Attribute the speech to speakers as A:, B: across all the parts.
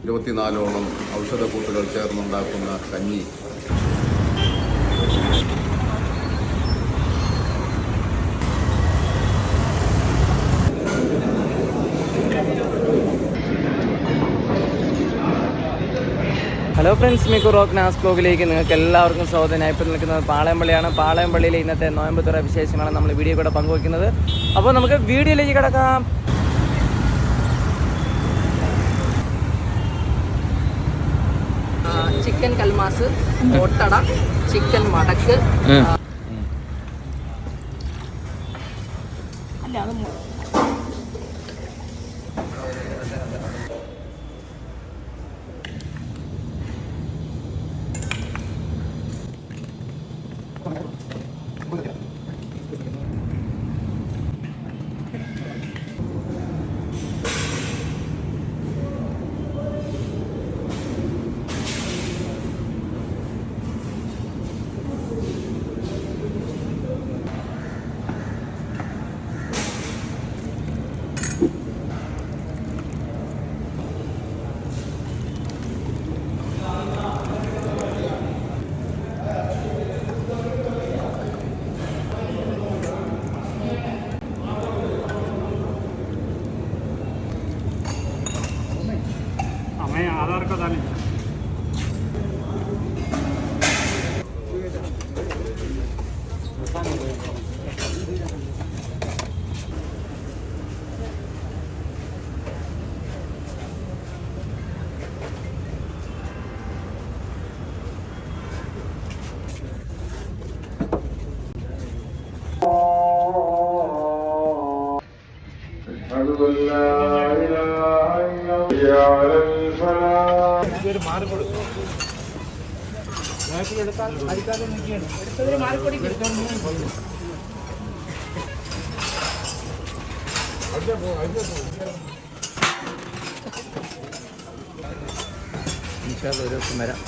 A: 24ഓളം ഔഷധക്കൂട്ടുകൾ ചേർന്നുണ്ടാക്കുന്ന കഞ്ഞി.
B: Hello friends, Miku rock നാസ് ബ്ലോഗിലേക്ക് നിങ്ങൾക്ക് എല്ലാവർക്കും സ്വാഗതം. ഞാൻ ഇപ്പോൾ നിൽക്കുന്നത് പാളയംപള്ളിയാണ്. പാളയംപള്ളിയിലെ ഇന്നത്തെ നോയമ്പ് തുറ വിശേഷങ്ങളാണ് നമ്മൾ വീഡിയോ കൂടെ പങ്കുവയ്ക്കുന്നത്. അപ്പോൾ നമുക്ക് വീഡിയോയിലേക്ക് കിടക്കാം.
C: ചിക്കൻ കൽമാസ്, ഓട്ടട, ചിക്കൻ മടക്ക്, അല്ല അത്
D: आधार का डालें.
B: ഒരു ദിവസം വരാം.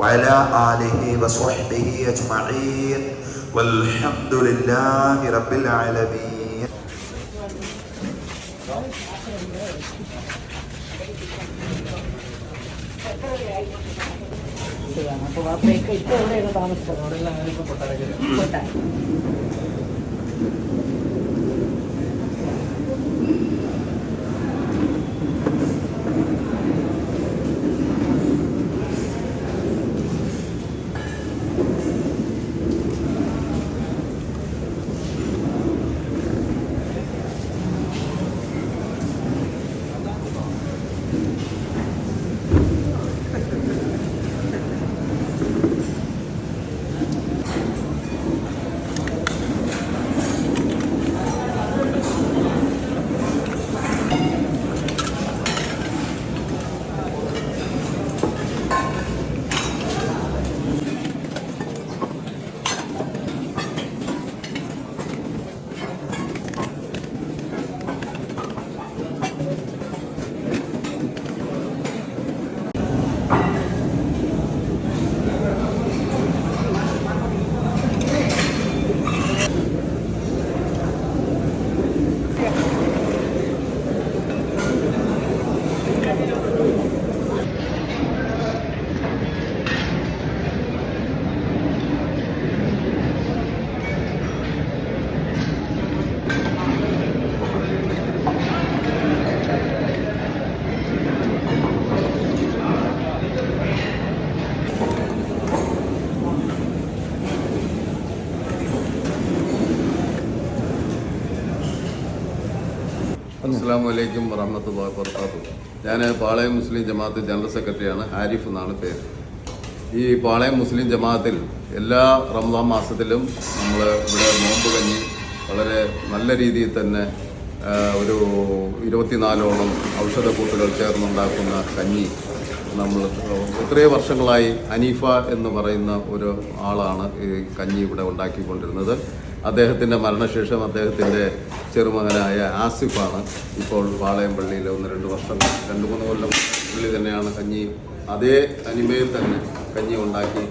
E: وعلى آله وصحبه أجمعين والحمد لله رب العالمين.
A: അസ്സലാമു അലൈക്കും വറഹ്മത്തുള്ളാഹി വബറകാതുഹു. ഞാൻ പാളയം മുസ്ലിം ജമാഅത്ത് ജനറൽ സെക്രട്ടറിയാണ്. ആരിഫ് എന്നാണ് പേര്. ഈ പാളയം മുസ്ലിം ജമാഅത്തിൽ എല്ലാ റമദാൻ മാസത്തിലും നമ്മൾ ഇവിടെ നോമ്പ് കഞ്ഞി വളരെ നല്ല രീതിയിൽ തന്നെ ഒരു 24ഓളം ഔഷധക്കൂട്ടുകൾ ചേർന്നുണ്ടാക്കുന്ന കഞ്ഞി നമ്മൾ എത്രയോ വർഷങ്ങളായി ഹനീഫ എന്ന് പറയുന്ന ഒരു ആളാണ് ഈ കഞ്ഞി ഇവിടെ ഉണ്ടാക്കിക്കൊണ്ടിരുന്നത്. അദ്ദേഹത്തിൻ്റെ മരണശേഷം അദ്ദേഹത്തിൻ്റെ ചെറുമകനായ ആസിഫാണ് ഇപ്പോൾ പാളയം പള്ളിയിൽ 1-2 വർഷം 2-3 കൊല്ലം പുള്ളി തന്നെയാണ് കഞ്ഞി അതേ തനിമയിൽ തന്നെ കഞ്ഞി ഉണ്ടാക്കി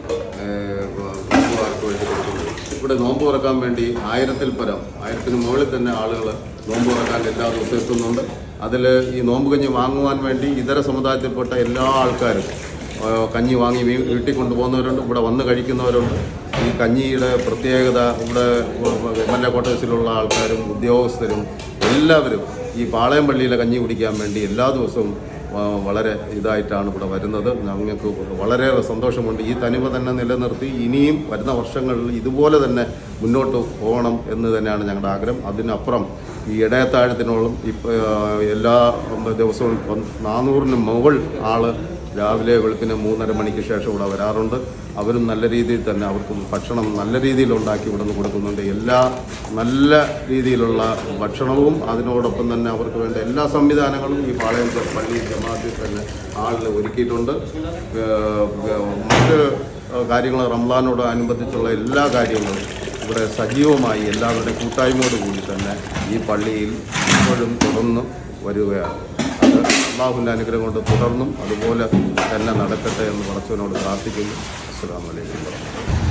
A: നോമ്പുകാർക്ക് വേണ്ടി കൊടുക്കുന്നത്. ഇവിടെ നോമ്പ് തുറക്കാൻ വേണ്ടി 1000-ൽ പരം 1000-ന് മുകളിൽ തന്നെ ആളുകൾ നോമ്പ് തുറക്കാൻ എല്ലാ ദിവസവും എത്തുന്നുണ്ട്. അതിൽ ഈ നോമ്പ് കഞ്ഞി വാങ്ങുവാൻ വേണ്ടി ഇതര സമുദായത്തിൽപ്പെട്ട എല്ലാ ആൾക്കാരും കഞ്ഞി വാങ്ങി വീട്ടിൽ കൊണ്ടുപോകുന്നവരുണ്ട്, ഇവിടെ വന്ന് കഴിക്കുന്നവരുണ്ട്. ഈ കഞ്ഞിയുടെ പ്രത്യേകത ഇവിടെ MLA ക്വാർട്ടേഴ്സിലുള്ള ആൾക്കാരും ഉദ്യോഗസ്ഥരും എല്ലാവരും ഈ പാളയം പള്ളിയിലെ കഞ്ഞി കുടിക്കാൻ വേണ്ടി എല്ലാ ദിവസവും വളരെ ഇതായിട്ടാണ് ഇവിടെ വരുന്നത്. ഞങ്ങൾക്ക് വളരെയേറെ സന്തോഷമുണ്ട്. ഈ തനിമ തന്നെ നിലനിർത്തി ഇനിയും വരുന്ന വർഷങ്ങളിൽ ഇതുപോലെ തന്നെ മുന്നോട്ട് പോകണം എന്ന് തന്നെയാണ് ഞങ്ങളുടെ ആഗ്രഹം. അതിനപ്പുറം ഈ ഇടയത്താഴത്തിനോളം എല്ലാ ദിവസവും 400-ന് മുകളിൽ ആൾ രാവിലെ വെളുപ്പിന് 3:30 മണിക്ക് ശേഷം ഇവിടെ വരാറുണ്ട്. അവരും നല്ല രീതിയിൽ തന്നെ അവർക്ക് ഭക്ഷണം നല്ല രീതിയിൽ ഉണ്ടാക്കി ഇവിടെ നിന്ന് കൊടുക്കുന്നുണ്ട്. എല്ലാ നല്ല രീതിയിലുള്ള ഭക്ഷണവും അതിനോടൊപ്പം തന്നെ അവർക്ക് വേണ്ട എല്ലാ സംവിധാനങ്ങളും ഈ പാളയം പള്ളി ജമാഅത്തിൽ തന്നെ ആളിൽ ഒരുക്കിയിട്ടുണ്ട്. മറ്റ് കാര്യങ്ങൾ റംസാനോട് അനുബന്ധിച്ചുള്ള എല്ലാ കാര്യങ്ങളും ഇവിടെ സജീവമായി എല്ലാവരുടെയും കൂട്ടായ്മയോടുകൂടി തന്നെ ഈ പള്ളിയിൽ ഇപ്പോഴും തുടർന്ന് വരികയാണ്. അത് അല്ലാഹുവിൻ്റെ അനുഗ്രഹം കൊണ്ട് തുടർന്നും അതുപോലെ തന്നെ നടക്കട്ടെ എന്ന് പടച്ചവനോട് പ്രാർത്ഥിക്കുന്നു. അസ്സലാമു അലൈക്കും.